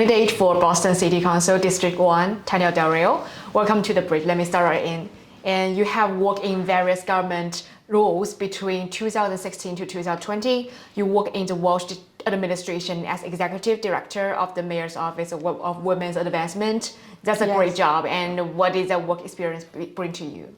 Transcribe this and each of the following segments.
candidate for Boston City Council District 1, Tania Delrio. Welcome to the bridge. Let me start right in. And you have worked in various government roles between 2016 to 2020. You worked in the Walsh administration as executive director of the Mayor's Office of Women's Advancement. That's a great job. And what did that work experience bring to you?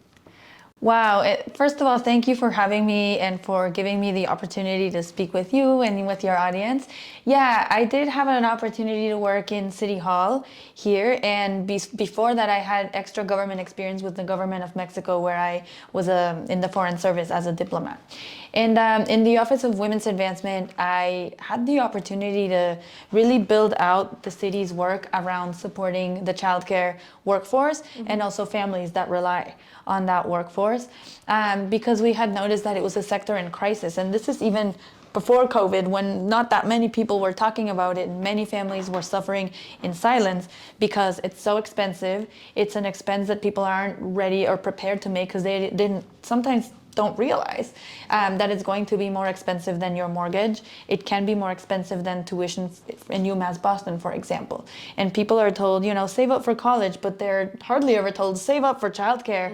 Wow. First of all, thank you for having me and for giving me the opportunity to speak with you and with your audience. Yeah, I did have an opportunity to work in City Hall here. And before that, I had extra government experience with the government of Mexico, where I was in the Foreign Service as a diplomat. And in the Office of Women's Advancement, I had the opportunity to really build out the city's work around supporting the childcare workforce and also families that rely on that workforce, because we had noticed that it was a sector in crisis. And this is even before COVID, when not that many people were talking about it, and many families were suffering in silence because it's so expensive. It's an expense that people aren't ready or prepared to make because they sometimes don't realize that it's going to be more expensive than your mortgage. It can be more expensive than tuition in UMass Boston, for example. And people are told, save up for college, but they're hardly ever told, save up for childcare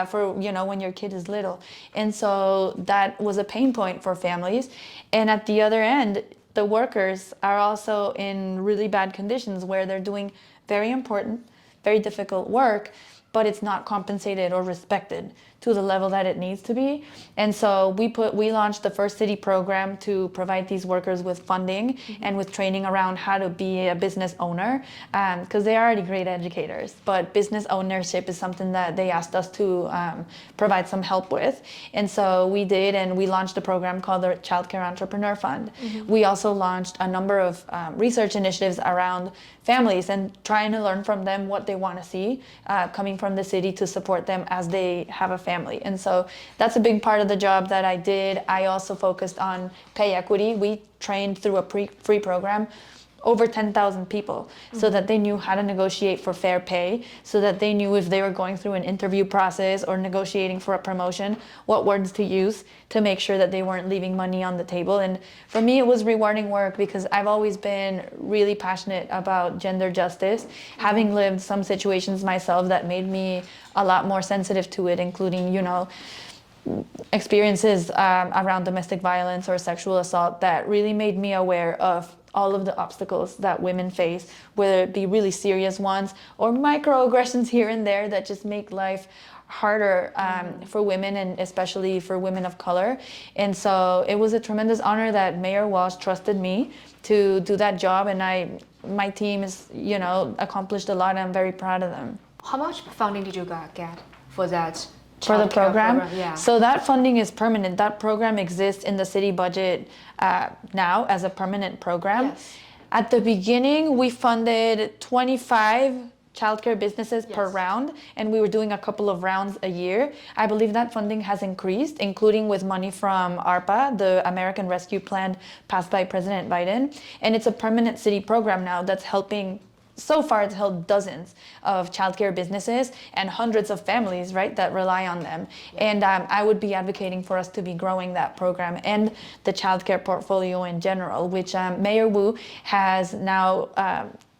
for, when your kid is little. And so that was a pain point for families. And at the other end, the workers are also in really bad conditions where they're doing very important, very difficult work, but it's not compensated or respected to the level that it needs to be. And so we launched the First City program to provide these workers with funding and with training around how to be a business owner, because they're already great educators, but business ownership is something that they asked us to provide some help with. And so we did, and we launched a program called the Childcare Entrepreneur Fund. We also launched a number of research initiatives around families and trying to learn from them what they want to see coming from the city to support them as they have a family. And so that's a big part of the job that I did. I also focused on pay equity. We trained through a free program over 10,000 people so that they knew how to negotiate for fair pay, so that they knew if they were going through an interview process or negotiating for a promotion, what words to use to make sure that they weren't leaving money on the table. And for me, it was rewarding work because I've always been really passionate about gender justice, having lived some situations myself that made me a lot more sensitive to it, including, experiences around domestic violence or sexual assault that really made me aware of all of the obstacles that women face, whether it be really serious ones or microaggressions here and there that just make life harder for women, and especially for women of color. And so it was a tremendous honor that Mayor Walsh trusted me to do that job, and my team has, accomplished a lot, and I'm very proud of them. How much funding did you get for that? For the program? Yeah. So that funding is permanent. That program exists in the city budget now as a permanent program. Yes. At the beginning, we funded 25 childcare businesses per round, and we were doing a couple of rounds a year. I believe that funding has increased, including with money from ARPA, the American Rescue Plan passed by President Biden. And it's a permanent city program now that's helping. So far, it's helped dozens of childcare businesses and hundreds of families, right, that rely on them. And I would be advocating for us to be growing that program and the childcare portfolio in general, which Mayor Wu has now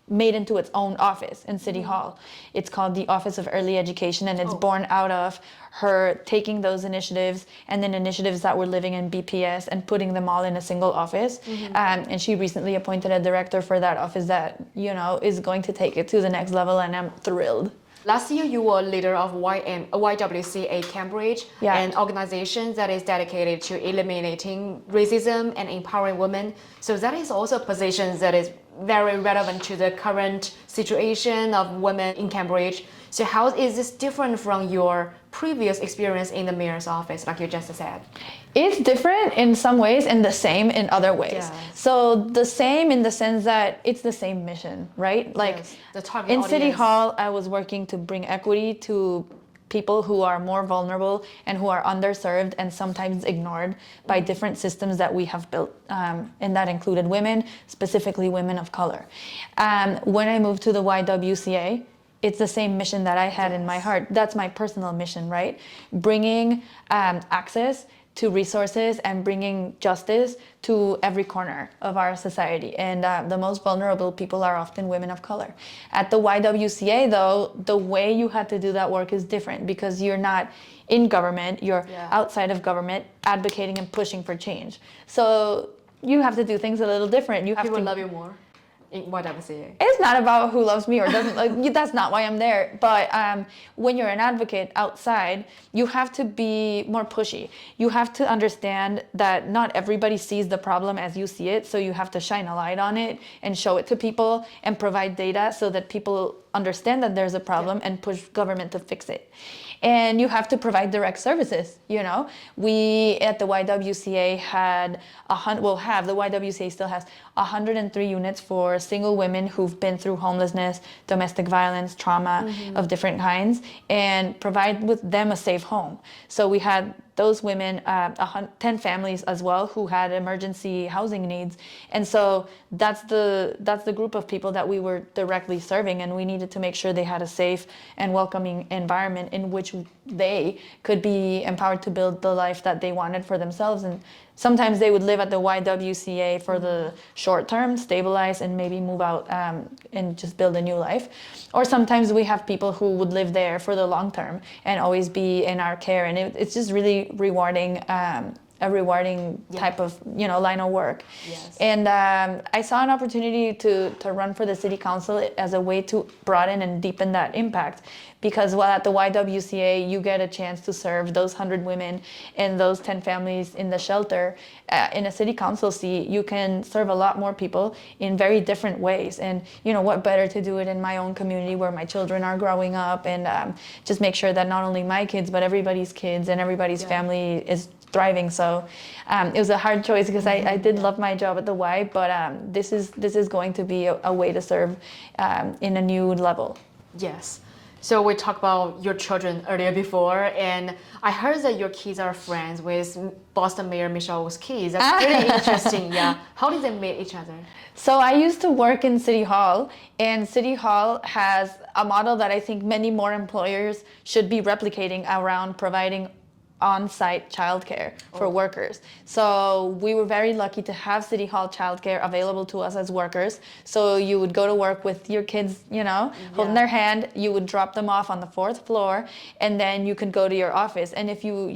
made into its own office in City Hall. It's called the Office of Early Education, and it's born out of her taking those initiatives and then initiatives that were living in BPS and putting them all in a single office. And she recently appointed a director for that office that, is going to take it to the next level, and I'm thrilled. Last year, you were leader of YWCA Cambridge, an organization that is dedicated to eliminating racism and empowering women. So that is also a position that is very relevant to the current situation of women in Cambridge. So how is this different from your previous experience in the mayor's office, like you just said? It's different in some ways and the same in other ways. Yes. So the same in the sense that it's the same mission, right? Like the target in audience. City Hall, I was working to bring equity to people who are more vulnerable and who are underserved and sometimes ignored by different systems that we have built, and that included women, specifically women of color. When I moved to the YWCA, it's the same mission that I had in my heart. That's my personal mission, right? Bringing access to resources and bringing justice to every corner of our society. And the most vulnerable people are often women of color. At the YWCA, though, the way you had to do that work is different because you're not in government, you're outside of government, advocating and pushing for change. So you have to do things a little different. You have People to love you more in YWCA. It's not about who loves me or doesn't. Like, that's not why I'm there. But when you're an advocate outside, you have to be more pushy. You have to understand that not everybody sees the problem as you see it. So you have to shine a light on it and show it to people and provide data so that people understand that there's a problem and push government to fix it. And you have to provide direct services. We at the YWCA had the YWCA still has 103 units for single women who've been through homelessness, domestic violence, trauma of different kinds, and provide with them a safe home. So we had those women, 10 families as well who had emergency housing needs. And so that's the group of people that we were directly serving, and we needed to make sure they had a safe and welcoming environment in which they could be empowered to build the life that they wanted for themselves. And sometimes they would live at the YWCA for the short term, stabilize, and maybe move out and just build a new life. Or sometimes we have people who would live there for the long term and always be in our care. And it's just really rewarding, a rewarding type of line of work. Yes. And I saw an opportunity to run for the city council as a way to broaden and deepen that impact. Because while at the YWCA, you get a chance to serve those 100 women and those 10 families in the shelter, in a city council seat, you can serve a lot more people in very different ways. And what better to do it in my own community where my children are growing up, and just make sure that not only my kids, but everybody's kids and everybody's family is thriving. So it was a hard choice because I did love my job at the Y, but this is going to be a way to serve in a new level. Yes. So we talked about your children earlier before, and I heard that your kids are friends with Boston Mayor Michelle's kids. That's really interesting. Yeah. How did they meet each other? So I used to work in City Hall, and City Hall has a model that I think many more employers should be replicating around providing on-site childcare for workers. So we were very lucky to have City Hall childcare available to us as workers. So you would go to work with your kids, holding their hand, you would drop them off on the 4th floor, and then you could go to your office. And if you,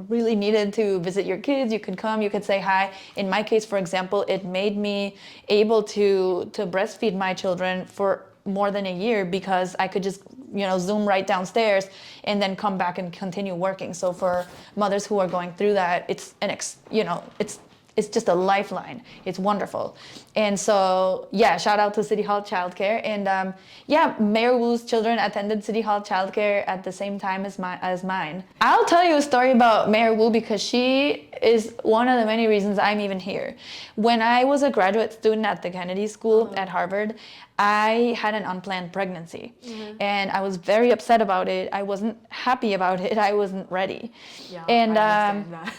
really needed to visit your kids, you could come, you could say hi. In my case, for example, it made me able to breastfeed my children for more than a year because I could just Zoom right downstairs and then come back and continue working. So for mothers who are going through that, it's it's just a lifeline. It's wonderful. And so, shout out to City Hall Childcare. And Mayor Wu's children attended City Hall Childcare at the same time as mine. I'll tell you a story about Mayor Wu because she is one of the many reasons I'm even here. When I was a graduate student at the Kennedy School at Harvard, I had an unplanned pregnancy. And I was very upset about it. I wasn't happy about it. I wasn't ready. Yeah, and I understand that.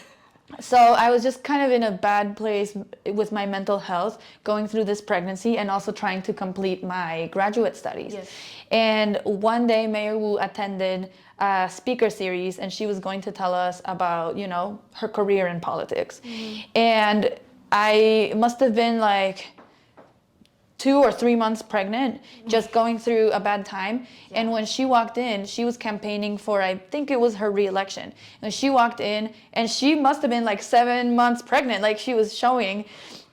So I was just kind of in a bad place with my mental health going through this pregnancy and also trying to complete my graduate studies. Yes. And one day Mayor Wu attended a speaker series and she was going to tell us about, her career in politics. And I must have been like 2 or 3 months pregnant, just going through a bad time. And when she walked in, she was campaigning for, I think it was her re-election. And she walked in and she must have been like 7 months pregnant, like she was showing.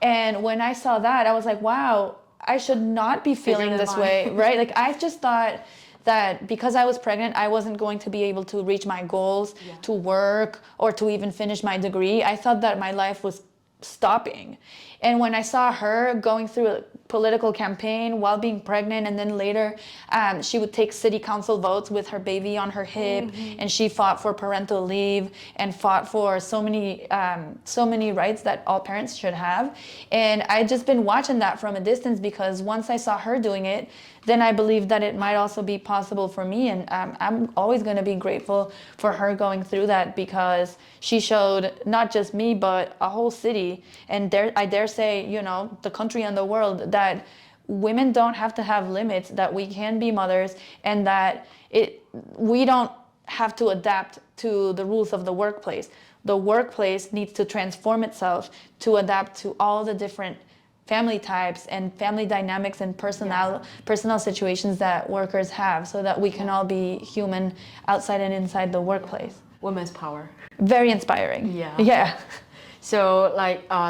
And when I saw that, I was like, wow, I should not be feeling this way, right? Like I just thought that because I was pregnant, I wasn't going to be able to reach my goals, to work, or to even finish my degree. I thought that my life was stopping. And when I saw her going through a political campaign while being pregnant, and then later she would take city council votes with her baby on her hip, and she fought for parental leave and fought for so many rights that all parents should have. And I'd just been watching that from a distance because once I saw her doing it, then I believed that it might also be possible for me. And I'm always going to be grateful for her going through that because she showed not just me, but a whole city. And I dare say, the country and the world that women don't have to have limits, that we can be mothers, and that we don't have to adapt to the rules of the workplace. The workplace needs to transform itself to adapt to all the different family types and family dynamics and personal situations that workers have, so that we can all be human outside and inside the workplace. Women's power. Very inspiring. Yeah. So,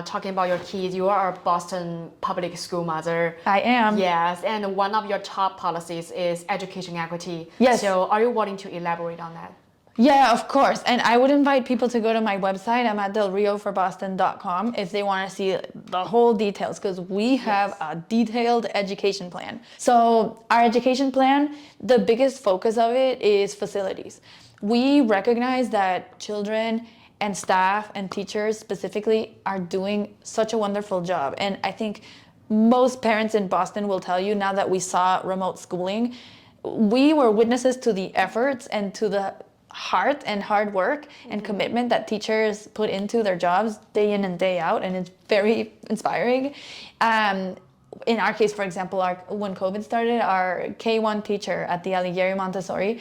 talking about your kids, you are a Boston public school mother. I am. Yes, and one of your top policies is education equity. Yes. So, are you willing to elaborate on that? Yeah, of course. And I would invite people to go to my website. I'm at delrioforboston.com if they want to see the whole details, because we have a detailed education plan. So our education plan, the biggest focus of it is facilities. We recognize that children and staff and teachers specifically are doing such a wonderful job. And I think most parents in Boston will tell you, now that we saw remote schooling, we were witnesses to the efforts and to the heart and hard work and commitment that teachers put into their jobs day in and day out, and it's very inspiring. In our case, for example, when COVID started, our K1 teacher at the Alighieri Montessori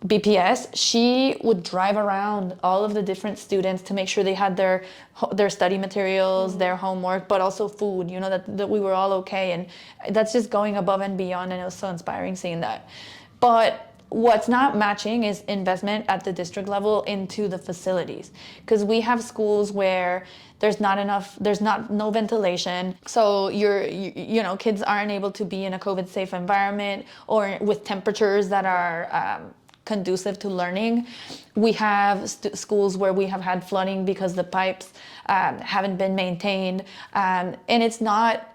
BPS, she would drive around all of the different students to make sure they had their study materials, their homework, but also food, that we were all okay. And that's just going above and beyond, and it was so inspiring seeing that. But what's not matching is investment at the district level into the facilities, because we have schools where there's no ventilation, so kids aren't able to be in a COVID safe environment or with temperatures that are conducive to learning. We have schools where we have had flooding because the pipes haven't been maintained, and it's not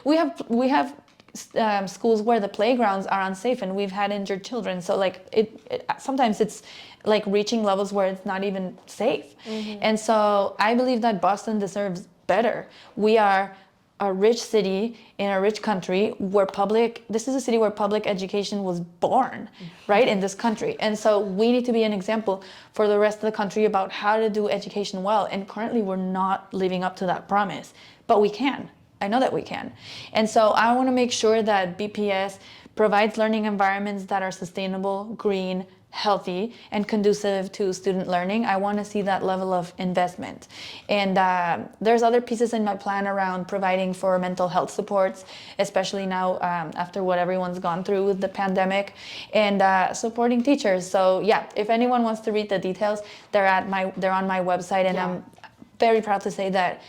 we have schools where the playgrounds are unsafe and we've had injured children. So sometimes it's like reaching levels where it's not even safe. And so I believe that Boston deserves better. We are a rich city in a rich country this is a city where public education was born, right, in this country. And so we need to be an example for the rest of the country about how to do education well. And currently we're not living up to that promise, but we can. I know that we can. And so I want to make sure that BPS provides learning environments that are sustainable, green, healthy, and conducive to student learning. I want to see that level of investment. And there's other pieces in my plan around providing for mental health supports, especially now after what everyone's gone through with the pandemic, and supporting teachers. So yeah, if anyone wants to read the details, they're on my website, and I'm very proud to say that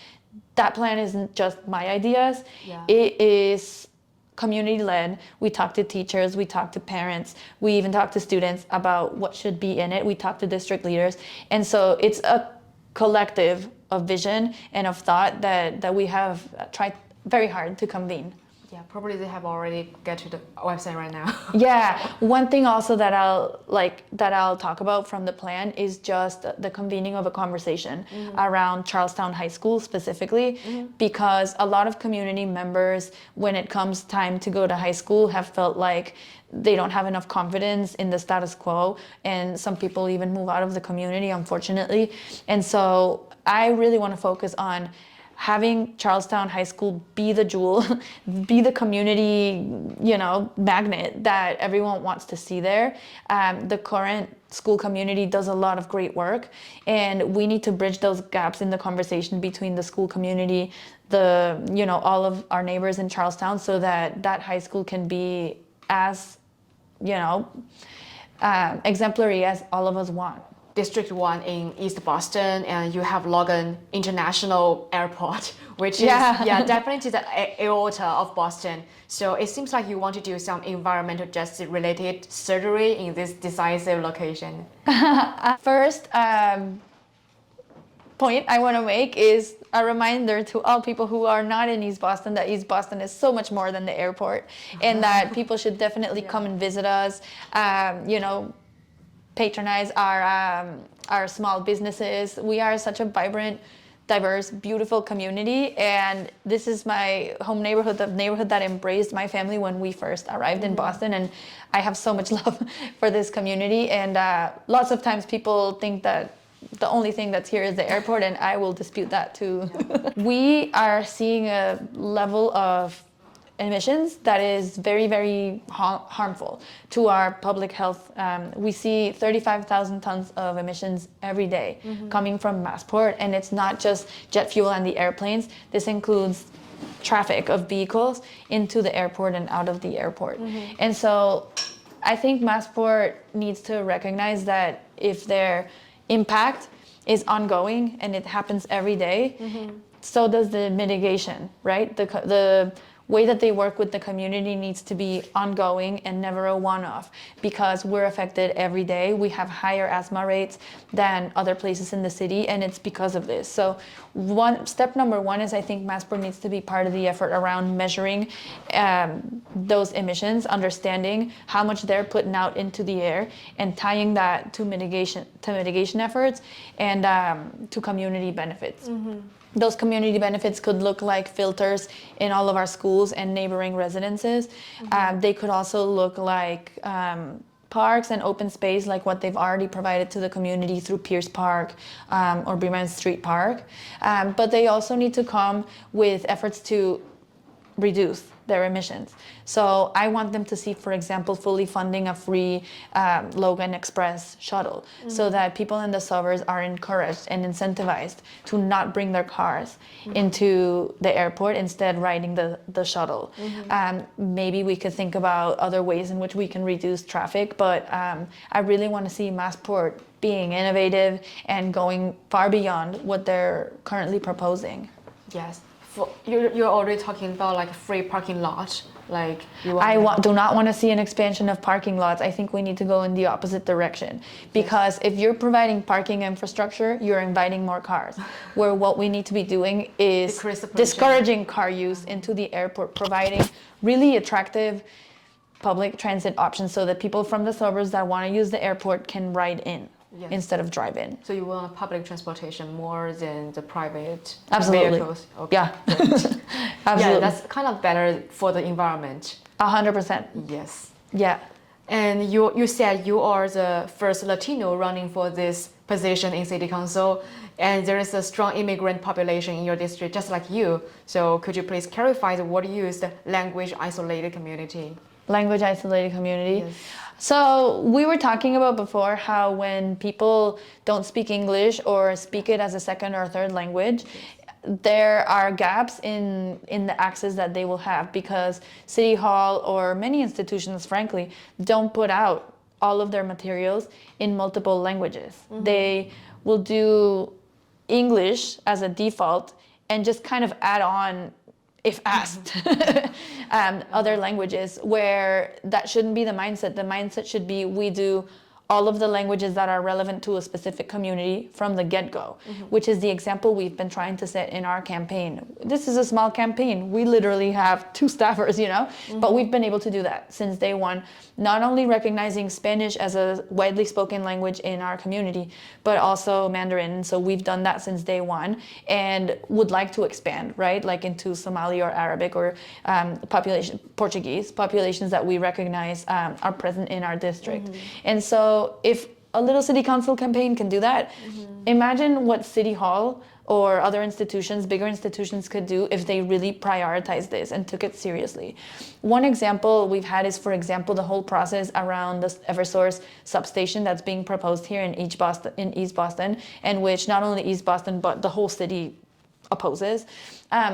plan isn't just my ideas. It is community-led. We talk to teachers, we talk to parents, we even talk to students about what should be in it. We talk to district leaders. And so it's a collective of vision and of thought that we have tried very hard to convene. Yeah, probably they have already get to the website right now. Yeah, one thing also that I'll talk about from the plan is just the convening of a conversation around Charlestown High School specifically, because a lot of community members, when it comes time to go to high school, have felt like they don't have enough confidence in the status quo, and some people even move out of the community, unfortunately. And so I really want to focus on having Charlestown High School be the jewel, be the community, magnet that everyone wants to see there. The current school community does a lot of great work, and we need to bridge those gaps in the conversation between the school community, all of our neighbors in Charlestown, so that high school can be as, exemplary as all of us want. District 1 in East Boston, and you have Logan International Airport, which is definitely the aorta of Boston. So it seems like you want to do some environmental justice related surgery in this decisive location. First point I want to make is a reminder to all people who are not in East Boston that East Boston is so much more than the airport, and that people should definitely come and visit us. Patronize our small businesses. We are such a vibrant, diverse, beautiful community, and this is my home neighborhood, the neighborhood that embraced my family when we first arrived in Boston, and I have so much love for this community. And lots of times people think that the only thing that's here is the airport, and I will dispute that too. We are seeing a level of emissions that is very, very harmful to our public health. We see 35,000 tons of emissions every day coming from Massport, and it's not just jet fuel and the airplanes. This includes traffic of vehicles into the airport and out of the airport. And so I think Massport needs to recognize that if their impact is ongoing and it happens every day, so does the mitigation, right? The way that they work with the community needs to be ongoing and never a one-off, because we're affected every day. We have higher asthma rates than other places in the city, and it's because of this. So step number one is, I think Massport needs to be part of the effort around measuring those emissions, understanding how much they're putting out into the air, and tying that to mitigation efforts and to community benefits. Those community benefits could look like filters in all of our schools and neighboring residences. They could also look like parks and open space, like what they've already provided to the community through Pierce Park or Bremen Street Park. But they also need to come with efforts to reduce their emissions. So I want them to see, for example, fully funding a free Logan Express shuttle, so that people in the suburbs are encouraged and incentivized to not bring their cars into the airport, instead riding the shuttle. Maybe we could think about other ways in which we can reduce traffic, but I really want to see Massport being innovative and going far beyond what they're currently proposing. Yes. You're already talking about like free parking lot, like do not want to see an expansion of parking lots. I think we need to go in the opposite direction, because if you're providing parking infrastructure, you're inviting more cars, where what we need to be doing is discouraging car use into the airport, providing really attractive public transit options so that people from the suburbs that want to use the airport can ride in. Yes. Instead of drive in. So you want public transportation more than the private vehicles? Okay. Yeah. Absolutely. Yeah, that's kind of better for the environment. 100%. Yes. Yeah. And you said you are the first Latino running for this position in City Council, and there is a strong immigrant population in your district, just like you. So could you please clarify the word used, language isolated community? Language isolated community. Yes. So we were talking about before how when people don't speak English or speak it as a second or third language, there are gaps in the access that they will have, because City Hall or many institutions, frankly, don't put out all of their materials in multiple languages. They will do English as a default and just kind of add on, if asked, other languages, where that shouldn't be the mindset. The mindset should be, we do all of the languages that are relevant to a specific community from the get-go, which is the example we've been trying to set in our campaign. This is a small campaign. We literally have 2 staffers, but we've been able to do that since day one, not only recognizing Spanish as a widely spoken language in our community, but also Mandarin. So we've done that since day one and would like to expand, right? Like into Somali or Arabic or Portuguese populations that we recognize are present in our district. And so if a little city council campaign can do that, imagine what City Hall or other institutions, bigger institutions, could do if they really prioritized this and took it seriously. One example we've had is, for example, the whole process around the Eversource substation that's being proposed here in East Boston, and which not only East Boston but the whole city opposes.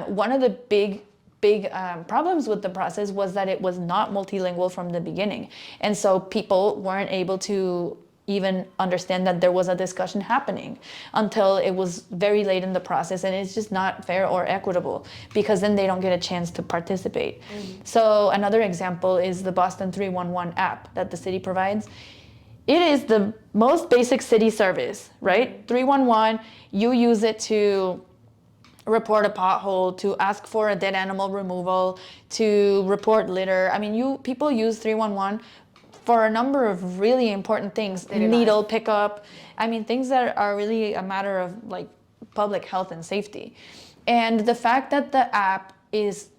One of the big problems with the process was that it was not multilingual from the beginning. And so people weren't able to even understand that there was a discussion happening until it was very late in the process, and it's just not fair or equitable, because then they don't get a chance to participate. So another example is the Boston 311 app that the city provides. It is the most basic city service, right? 311, you use it to report a pothole, to ask for a dead animal removal, to report litter. I mean, people use 311 for a number of really important things, needle pickup. I mean, things that are really a matter of like public health and safety. And the fact that the app is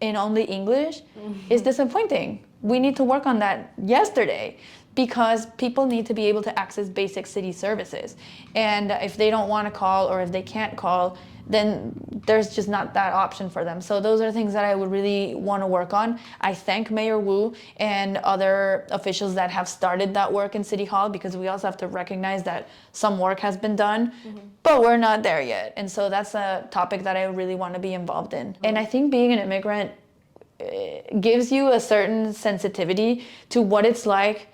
in only English is disappointing. We need to work on that yesterday, because people need to be able to access basic city services. And if they don't want to call, or if they can't call, then there's just not that option for them. So those are things that I would really want to work on. I thank Mayor Wu and other officials that have started that work in City Hall, because we also have to recognize that some work has been done, but we're not there yet. And so that's a topic that I really want to be involved in. And I think being an immigrant gives you a certain sensitivity to what it's like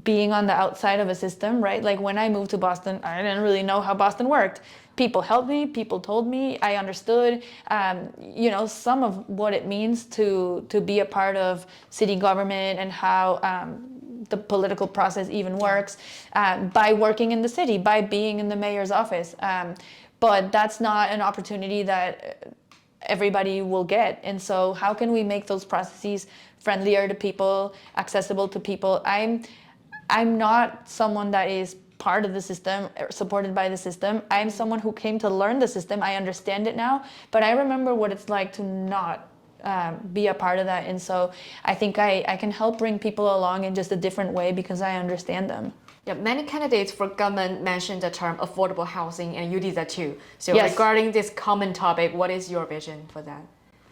being on the outside of a system, right? Like when I moved to Boston, I didn't really know how Boston worked. People helped me, people told me, I understood, some of what it means to be a part of city government and how the political process even works by working in the city, by being in the mayor's office. But that's not an opportunity that everybody will get. And so how can we make those processes friendlier to people, accessible to people? I'm not someone that is part of the system, supported by the system. I'm someone who came to learn the system. I understand it now, but I remember what it's like to not be a part of that. And so I think I can help bring people along in just a different way because I understand them. Yeah, many candidates for government mentioned the term affordable housing, and you did that too. So yes. Regarding this common topic, what is your vision for that?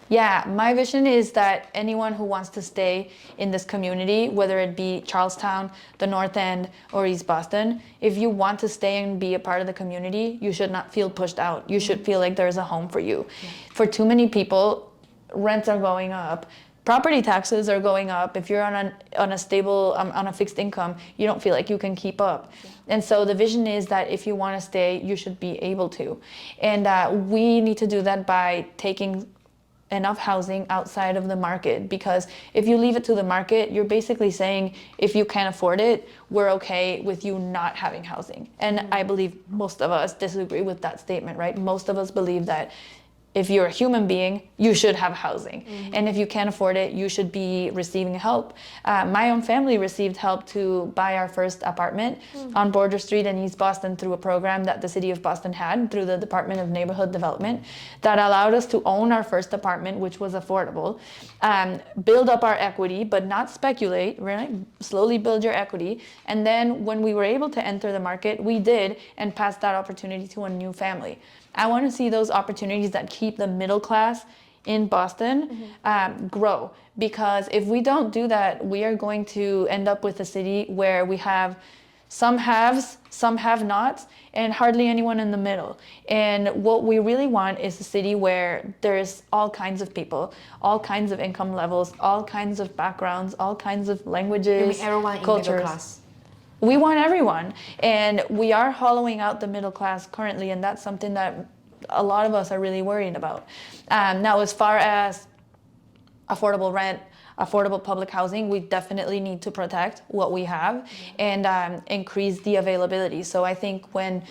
Yeah, my vision is that anyone who wants to stay in this community, whether it be Charlestown, the North End, or East Boston, if you want to stay and be a part of the community, you should not feel pushed out. You should feel like there's a home for you. Yeah. For too many people, rents are going up. Property taxes are going up. If you're on a fixed income, you don't feel like you can keep up. Yeah. And so the vision is that if you want to stay, you should be able to. And we need to do that by taking enough housing outside of the market, because if you leave it to the market, you're basically saying if you can't afford it, we're okay with you not having housing. And I believe most of us disagree with that statement, right? Most of us believe that if you're a human being, you should have housing. Mm-hmm. And if you can't afford it, you should be receiving help. My own family received help to buy our first apartment on Border Street in East Boston through a program that the City of Boston had through the Department of Neighborhood Development that allowed us to own our first apartment, which was affordable, build up our equity, but not speculate, right? Slowly build your equity. And then when we were able to enter the market, we did, and passed that opportunity to a new family. I want to see those opportunities that keep the middle class in Boston grow, because if we don't do that, we are going to end up with a city where we have some haves, some have-nots, and hardly anyone in the middle. And what we really want is a city where there's all kinds of people, all kinds of income levels, all kinds of backgrounds, all kinds of languages, you mean everyone cultures. In middle class? We want everyone, and we are hollowing out the middle class currently, and that's something that a lot of us are really worried about. Now, as far as affordable rent, affordable public housing, we definitely need to protect what we have and increase the availability. So I think when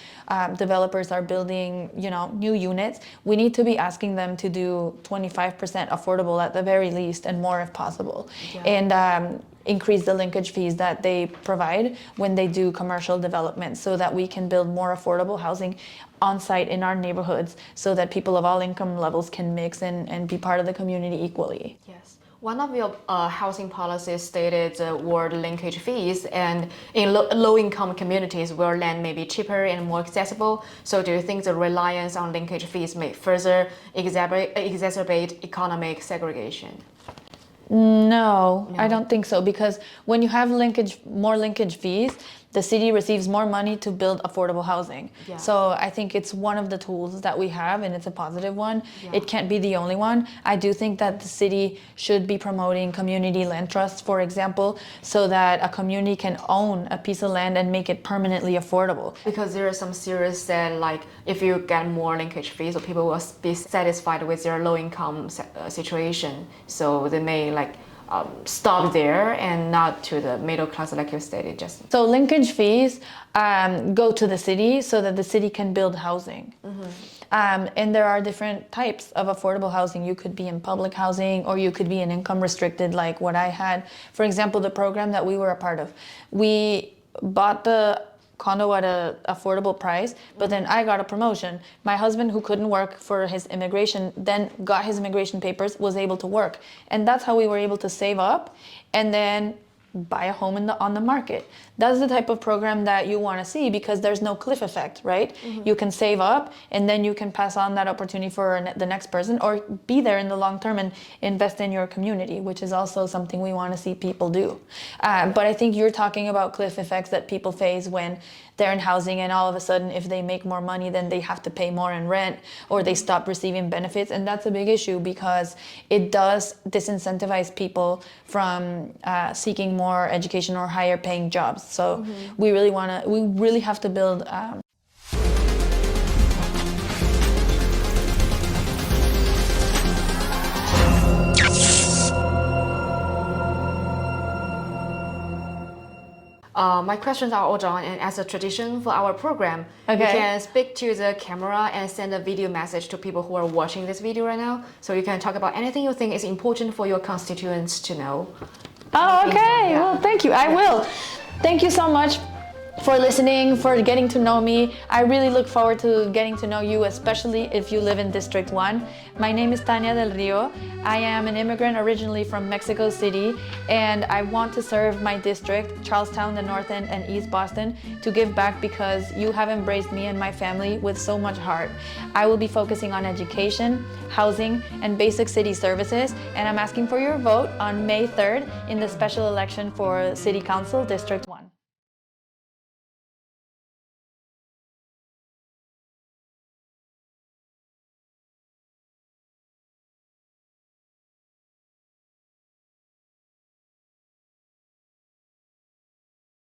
developers are building, new units, we need to be asking them to do 25% affordable at the very least, and more if possible. Yeah. And increase the linkage fees that they provide when they do commercial development, so that we can build more affordable housing on site in our neighborhoods, so that people of all income levels can mix and be part of the community equally. Yes. One of your housing policies stated the word linkage fees, and in low-income communities where land may be cheaper and more accessible. So do you think the reliance on linkage fees may further exacerbate economic segregation? No, I don't think so, because when you have more linkage fees, the city receives more money to build affordable housing. Yeah. So I think it's one of the tools that we have, and it's a positive one. Yeah. It can't be the only one. I do think that the city should be promoting community land trusts, for example, so that a community can own a piece of land and make it permanently affordable. Because there are some theories that, like, if you get more linkage fees, so people will be satisfied with their low-income situation, so they may stop there and not to the middle class, like you stated just. So linkage fees go to the city so that the city can build housing. Mm-hmm. And there are different types of affordable housing. You could be in public housing, or you could be in income restricted, like what I had. For example, the program that we were a part of, we bought the condo at an affordable price, but then I got a promotion. My husband, who couldn't work for his immigration, then got his immigration papers, was able to work. And that's how we were able to save up and then buy a home on the market. That's the type of program that you want to see because there's no cliff effect, right? You can save up and then you can pass on that opportunity for the next person or be there in the long term and invest in your community, which is also something we want to see people do. But I think you're talking about cliff effects that people face when they're in housing and all of a sudden if they make more money then they have to pay more in rent or they stop receiving benefits, and that's a big issue because it does disincentivize people from seeking more education or higher paying jobs. So we really have to build my questions are all done, and as a tradition for our program, you Okay. can speak to the camera and send a video message to people who are watching this video right now. So you can talk about anything you think is important for your constituents to know. Oh, okay. Yeah. Well, thank you. I will. Thank you so much for listening, for getting to know me. I really look forward to getting to know you, especially if you live in District 1. My name is Tania Delrio. I am an immigrant originally from Mexico City, and I want to serve my district, Charlestown, the North End, and East Boston, to give back because you have embraced me and my family with so much heart. I will be focusing on education, housing, and basic city services, and I'm asking for your vote on May 3rd in the special election for City Council District